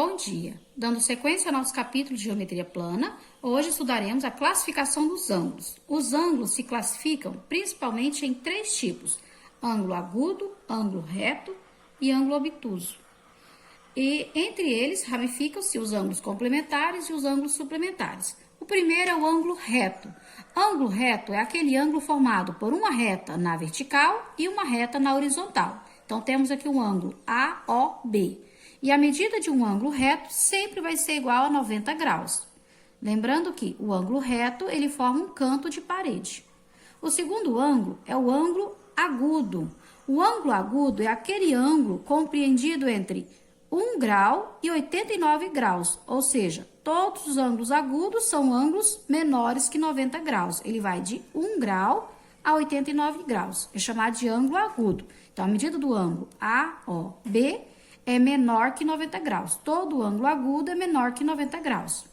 Bom dia! Dando sequência ao nosso capítulo de geometria plana, hoje estudaremos a classificação dos ângulos. Os ângulos se classificam principalmente em três tipos: ângulo agudo, ângulo reto e ângulo obtuso. E entre eles ramificam-se os ângulos complementares e os ângulos suplementares. O primeiro é o ângulo reto. Ângulo reto é aquele ângulo formado por uma reta na vertical e uma reta na horizontal. Então, temos aqui um ângulo AOB. E a medida de um ângulo reto sempre vai ser igual a 90 graus. Lembrando que o ângulo reto, ele forma um canto de parede. O segundo ângulo é o ângulo agudo. O ângulo agudo é aquele ângulo compreendido entre 1 grau e 89 graus, ou seja, todos os ângulos agudos são ângulos menores que 90 graus. Ele vai de 1 grau a 89 graus, é chamado de ângulo agudo. Então, a medida do ângulo AOB é menor que 90 graus. Todo ângulo agudo é menor que 90 graus.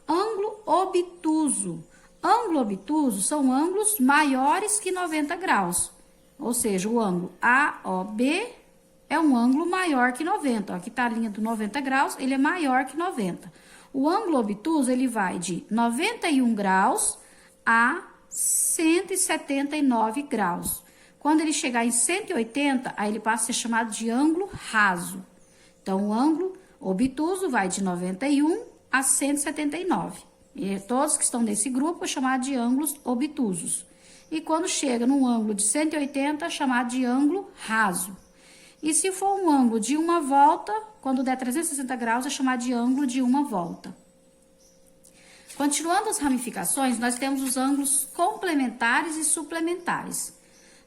Ângulo obtuso. Ângulo obtuso são ângulos maiores que 90 graus. Ou seja, o ângulo AOB é um ângulo maior que 90. Aqui está a linha do 90 graus, ele é maior que 90. O ângulo obtuso, ele vai de 91 graus a 179 graus. Quando ele chegar em 180, aí ele passa a ser chamado de ângulo raso. Então, o ângulo obtuso vai de 91 a 179. E todos que estão nesse grupo é chamado de ângulos obtusos. E quando chega num ângulo de 180, é chamado de ângulo raso. E se for um ângulo de uma volta, quando der 360 graus, é chamado de ângulo de uma volta. Continuando as ramificações, nós temos os ângulos complementares e suplementares.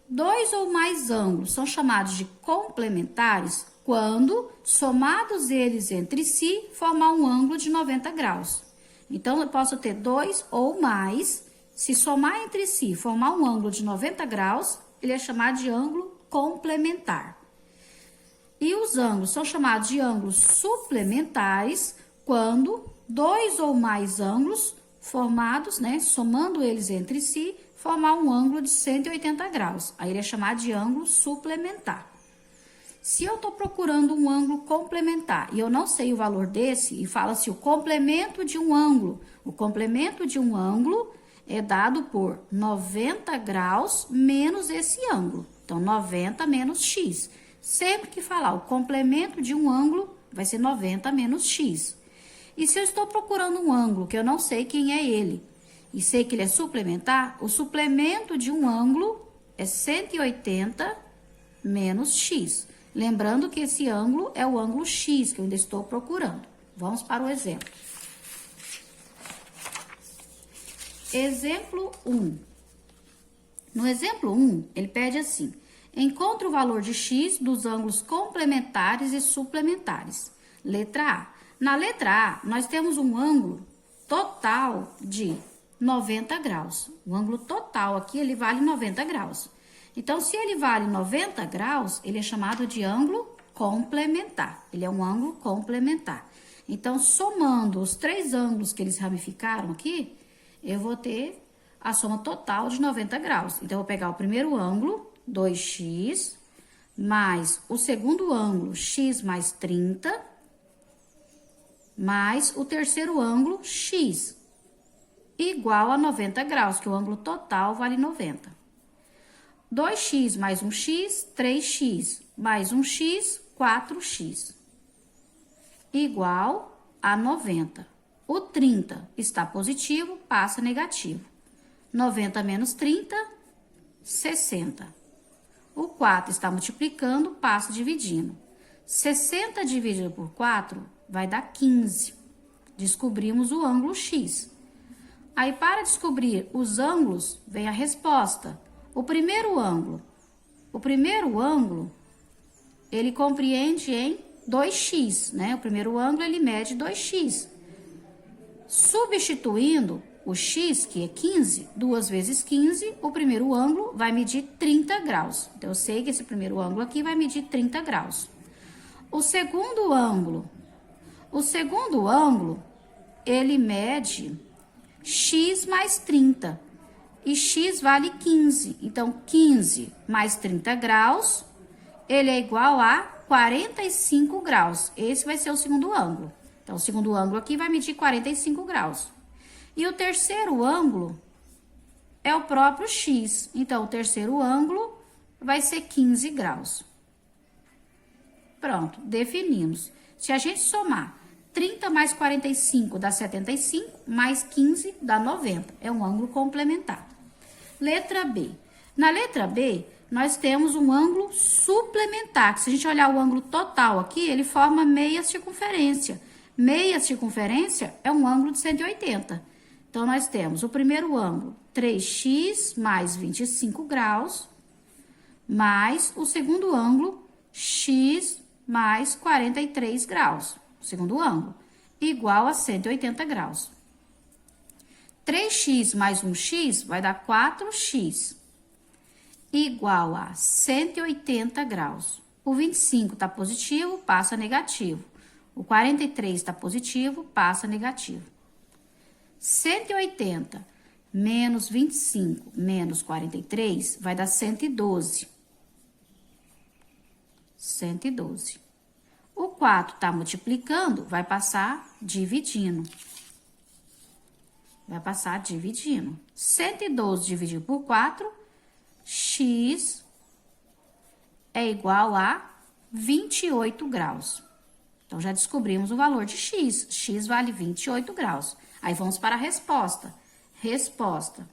Dois ou mais ângulos são chamados de complementares quando, somados eles entre si, formar um ângulo de 90 graus. Então, eu posso ter dois ou mais, se somar entre si, formar um ângulo de 90 graus, ele é chamado de ângulo complementar. E os ângulos são chamados de ângulos suplementares quando dois ou mais ângulos formados, somando eles entre si, formar um ângulo de 180 graus. Aí ele é chamado de ângulo suplementar. Se eu estou procurando um ângulo complementar e eu não sei o valor desse, e fala-se o complemento de um ângulo. O complemento de um ângulo é dado por 90 graus menos esse ângulo. Então, 90 menos x. Sempre que falar o complemento de um ângulo, vai ser 90 menos x. E se eu estou procurando um ângulo que eu não sei quem é ele, e sei que ele é suplementar, o suplemento de um ângulo é 180 menos x. Lembrando que esse ângulo é o ângulo x, que eu ainda estou procurando. Vamos para o exemplo. Exemplo 1. No exemplo 1, ele pede assim: encontre o valor de x dos ângulos complementares e suplementares. Letra A. Na letra A, nós temos um ângulo total de 90 graus. O ângulo total aqui, ele vale 90 graus. Então, se ele vale 90 graus, ele é chamado de ângulo complementar. Ele é um ângulo complementar. Então, somando os três ângulos que eles ramificaram aqui, eu vou ter a soma total de 90 graus. Então, eu vou pegar o primeiro ângulo, 2x, mais o segundo ângulo, x mais 30, mais o terceiro ângulo, x, igual a 90 graus, que o ângulo total vale 90. 2x mais 1x, 3x, mais 1x, 4x, igual a 90. O 30 está positivo, passa negativo. 90 menos 30, 60. O 4 está multiplicando, passa dividindo. 60 dividido por 4 vai dar 15. Descobrimos o ângulo x. Aí, para descobrir os ângulos, vem a resposta. O primeiro ângulo, ele compreende em 2x, O primeiro ângulo, ele mede 2x. Substituindo o x, que é 15, 2 vezes 15, o primeiro ângulo vai medir 30 graus. Então, eu sei que esse primeiro ângulo aqui vai medir 30 graus. O segundo ângulo, ele mede x mais 30. E x vale 15. Então, 15 mais 30 graus, ele é igual a 45 graus. Esse vai ser o segundo ângulo. Então, o segundo ângulo aqui vai medir 45 graus. E o terceiro ângulo é o próprio x. Então, o terceiro ângulo vai ser 15 graus. Pronto, definimos. Se a gente somar 30 mais 45 dá 75, mais 15 dá 90. É um ângulo complementar. Letra B. Na letra B, nós temos um ângulo suplementar. Se a gente olhar o ângulo total aqui, ele forma meia circunferência. Meia circunferência é um ângulo de 180. Então, nós temos o primeiro ângulo, 3x mais 25 graus, mais o segundo ângulo, x mais 43 graus. O segundo ângulo, igual a 180 graus. 3x mais 1x vai dar 4x, igual a 180 graus. O 25 está positivo, passa negativo. O 43 está positivo, passa negativo. 180 menos 25 menos 43 vai dar 112. 112. O 4 está multiplicando, vai passar dividindo. Vai passar dividindo. 112 dividido por 4, x é igual a 28 graus. Então, já descobrimos o valor de x. X vale 28 graus. Aí, vamos para a resposta. Resposta.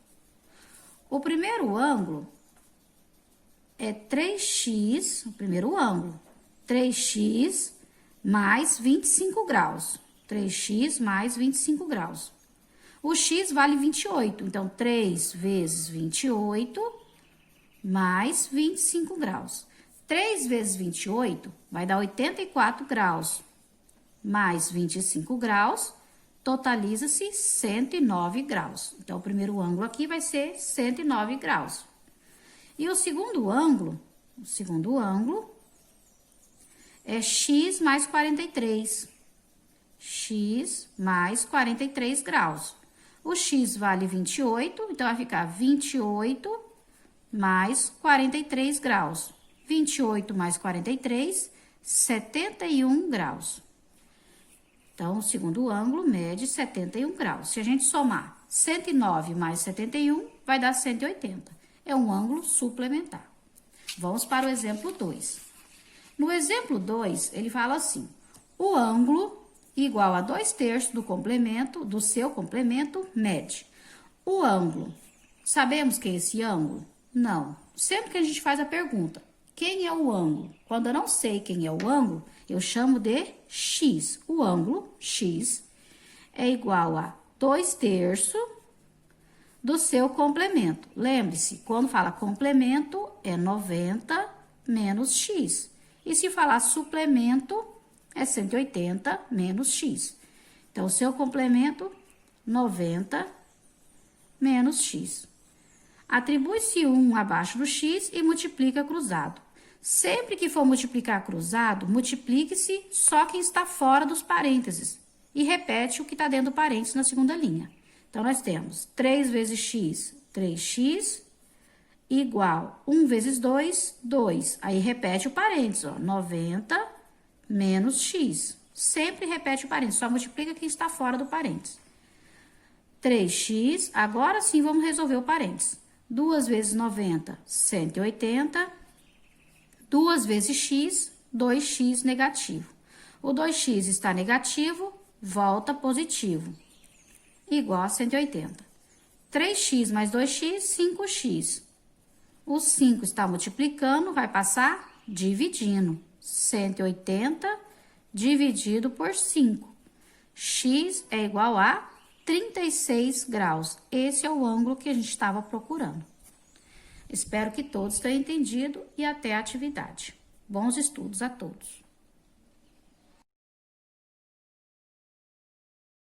O primeiro ângulo é 3x, o primeiro ângulo, 3x mais 25 graus. 3x mais 25 graus. O x vale 28, então 3 vezes 28 mais 25 graus. 3 vezes 28 vai dar 84 graus, mais 25 graus, totaliza-se 109 graus. Então, o primeiro ângulo aqui vai ser 109 graus. E o segundo ângulo é x mais 43. X mais 43 graus. O x vale 28, então vai ficar 28 mais 43 graus. 28 mais 43, 71 graus. Então, o segundo ângulo mede 71 graus. Se a gente somar 109 mais 71, vai dar 180. É um ângulo suplementar. Vamos para o exemplo 2. No exemplo 2, ele fala assim: o ângulo igual a 2/3 do complemento, do seu complemento, mede. O ângulo, sabemos que é esse ângulo? Não. Sempre que a gente faz a pergunta, quem é o ângulo? Quando eu não sei quem é o ângulo, eu chamo de x. O ângulo, x, é igual a 2/3 do seu complemento. Lembre-se, quando fala complemento, é 90 menos x. E se falar suplemento, é 180 menos x. Então, o seu complemento, 90 menos x. Atribui-se 1 abaixo do x e multiplica cruzado. Sempre que for multiplicar cruzado, multiplique-se só quem está fora dos parênteses. E repete o que está dentro do parênteses na segunda linha. Então, nós temos 3 vezes x, 3x, igual 1 vezes 2, 2. Aí, repete o parênteses, ó, 90 menos x. Sempre repete o parênteses, só multiplica quem está fora do parênteses. 3x, agora sim vamos resolver o parênteses. 2 vezes 90, 180. 2 vezes x, 2x negativo. O 2x está negativo, volta positivo. Igual a 180. 3x mais 2x, 5x. O 5 está multiplicando, vai passar dividindo. 180 dividido por 5. X é igual a 36 graus. Esse é o ângulo que a gente estava procurando. Espero que todos tenham entendido e até a atividade. Bons estudos a todos.